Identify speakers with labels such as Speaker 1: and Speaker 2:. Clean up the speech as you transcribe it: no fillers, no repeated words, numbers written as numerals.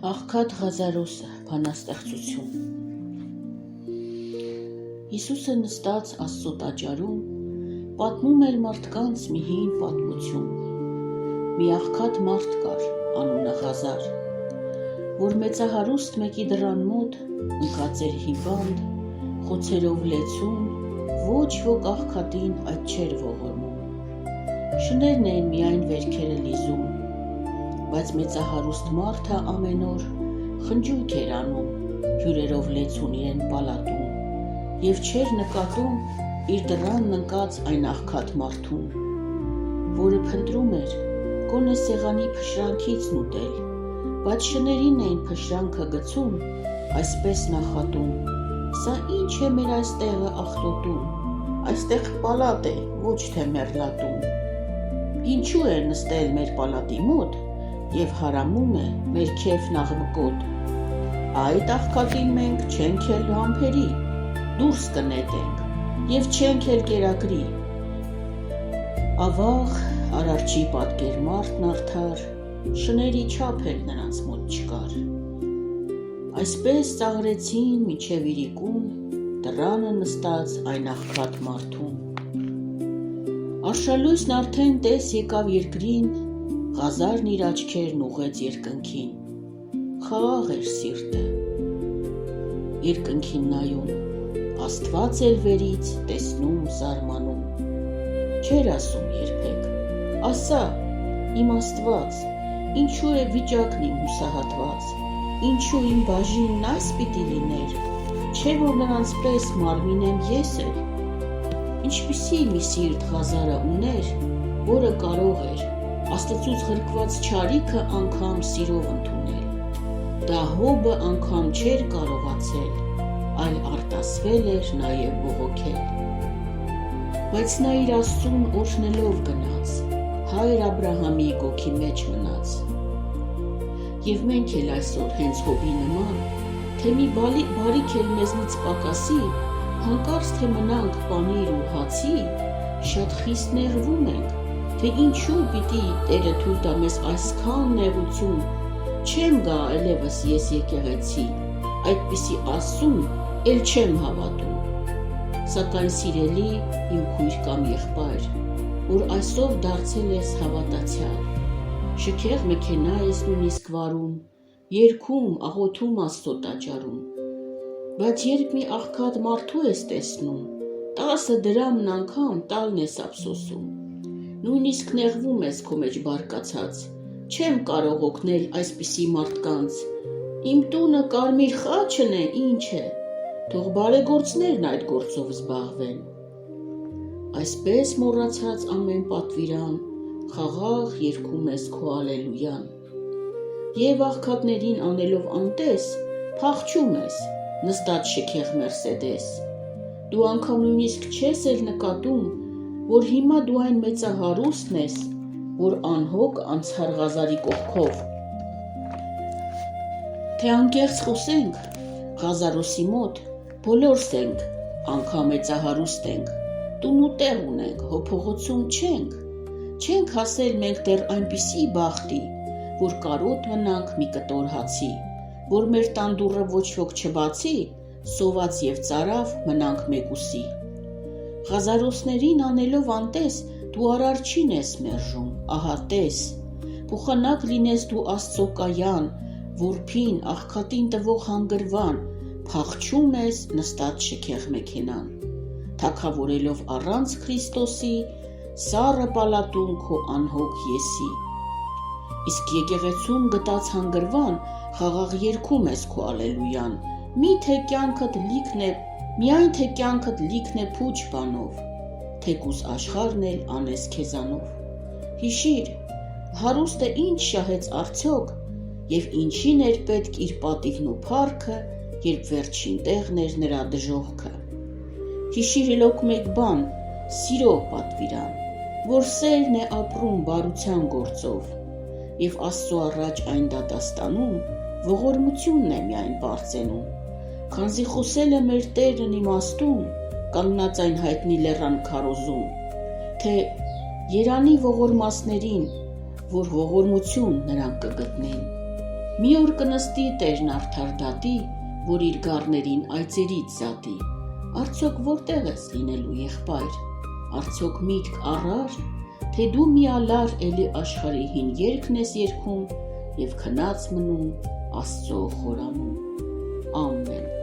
Speaker 1: Աղքատ Ղազարոսը, բանաստեղծություն։ Հիսուսը նստած Աստծո տաճարում պատմում էր մարդկանց մի հին պատմություն։ Մի աղքատ մարդ կար, անունը Ղազար, որ մեծահարուստ մեկի դռան մոտ ընկած էր հիվանդ, խոցերով լեցուն, ոչ ոք աղքատին այդ չէր ողորմում։ Շներն էին միայն վերքերը լիզում, բայց մեծահարուստ մարդը ամեն օր խնջույք էր անում, հյուրերով լեցուն իրեն պալատում և չէր նկատում իր դռանն ընկած այն աղքատ մարդուն, որը փնտրում էր գոնե սեղանի փշրանքից ուտել, բայց շներին էին փշրանքը գցում, այսպես նախատում. «Սա ինչ է մեր այստեղը աղտոտում, այստեղ պալատ է, ոչ թե մեռլատում։ Ինչու է նստել մեր պալատի մոտ և հարամում է մեր քեֆն աղմկոտ։ Այդ աղքատին մենք չենք էլ համբերի, դուրս կնետենք և չենք էլ կերակրի»։ Ավաղ Արարչի պատկեր մարդն արդար, շների չափ էլ նրանց մոտ չկար։ Այսպես ծաղրեցին մինչև իրիկուն դռանը նստած այն աղքատ մարդուն։ Արշալույսն արդեն տես եկավ երկրին, Ղազարն իր աչքերն ուղղեց երկնքին, խաղաղ էր սիրտը, երկնքին նայում, Աստված էլ վերից տեսնում զարմանում։ Չէր ասում երբեք. «Ասա, իմ Աստված, ինչու է վիճակն իմ հուսահատված, ինչու իմ բաժինն այս պիտի լիներ, չէ որ նրանց պես մարմին եմ ես էլ»։ Ինչպիսի մի սիրտ Ղազարը ուներ, որը կարող էր Աստծուց ղրկված չարիքը անգամ սիրով ընդունել։ Դա հոբը անգամ չէր կարողացել, այլ արտասվել էր նաև բողոքել։ Բայց նա իր Աստծուն օրհնելով գնաց, հայր Աբրահամի գոգի մեջ մնաց։ Եվ մենք էլ այսօր հենց հոբի նման, թե մի բարիք էլ մեզնից պակասի, հանկարծ թե մնանք պանիր ու հացի, շատ խիստ նեղվում ենք, թե ինչու պիտի Տերը թույլ տա մեզ այսքան նեղություն, չեմ գա այլևս ես եկեղեցի, այդպիսի Աստծուն էլ չեմ հավատում։ Սակայն սիրելի իմ քույր կամ եղբայր, որ այսօր դարձել ես հավատացյալ, շքեղ մեքենա ես նույնիսկ վարում, երգում, աղոթում Աստծո տաճարում, բայց երբ մի աղքատ մարդու ես տեսնում, 10 դրամն անգամ տալն ես ափսոսում, նույնիսկ նեղվում ես քո մեջ բարկացած, չեմ կարող օգնել այսպիսի մարդկանց, իմ տունը կարմիր խաչն է, ինչ է, թող բարեգործներն այդ գործով զբաղվեն։ Այսպես մոռացած ամեն պատվիրան, խաղաղ երգում ես քո ալելույան, և աղքատներին անելով անտես, փախչում ես, նստած շքեղ Մերսեդես։ Դու անգամ նույնիսկ չես էլ նկատում, որ հիմա դու այն մեծահարուստն ես, որ անհոգ անցար Ղազարի կողքով։ Թե անկեղծ խոսենք, Ղազարոսի մոտ բոլորս ենք, անգամ մեծահարուստ ենք, տուն ու տեղ ունենք, հոփողոցում չենք հասել մենք դեռ այնպիսի բախտի, որ կարոտ մնանք մի կտոր հացի, որ մեր տան դուռը ոչ ոք չբացի, սոված և ծարավ մնանք մեկուսի։ Ղազարոսներին անելով անտես, դու Արարչին ես մերժում, ահա տես, փոխանակ լինես դու Աստծո կայան, որբին, աղքատին տվող հանգրվան, փախչում ես նստած շքեղ մեքենան, թագավորելով առանց Քրիստոսի, սառը պալատում քո անհոգ եսի։ Իսկ եկեղեցում գտած հանգրվան, խաղաղ երգում ես քո ալելույան, միայն թե կյանքդ լիքն է փուչ բանով, թեկուզ աշխարհն էլ անես քեզանով։ Հիշիր, հարուստը ինչ շահեց արդյոք, և ինչին էր պետք իր պատիվն ու փառքը, երբ վերջին տեղն էր նրա դժոխքը։ Հիշիր լոկ մեկ բան, սիրո պատվիրան, որ սերն է ապրում բարության գործով, և Աստծո առաջ այն դատաստանում, ողորմությունն է միայն բարձենում, քանզի խոսել է մեր Տերն իմաստուն, կանգնած այն հայտնի լեռան քարոզում, թե երանի ողորմածներին, որ ողորմություն նրանք կգտնեն։ Մի օր կնստի Տերն արդար դատի, որ իր գառներին այծերից զատի, արդյոք որտեղ ես լինելու եղբայր, արդյոք միտք առար, թե դու մի ալար էլի աշխարհի հին երգն ես երգում և քնած մնում Աստծո խորանում, ամեն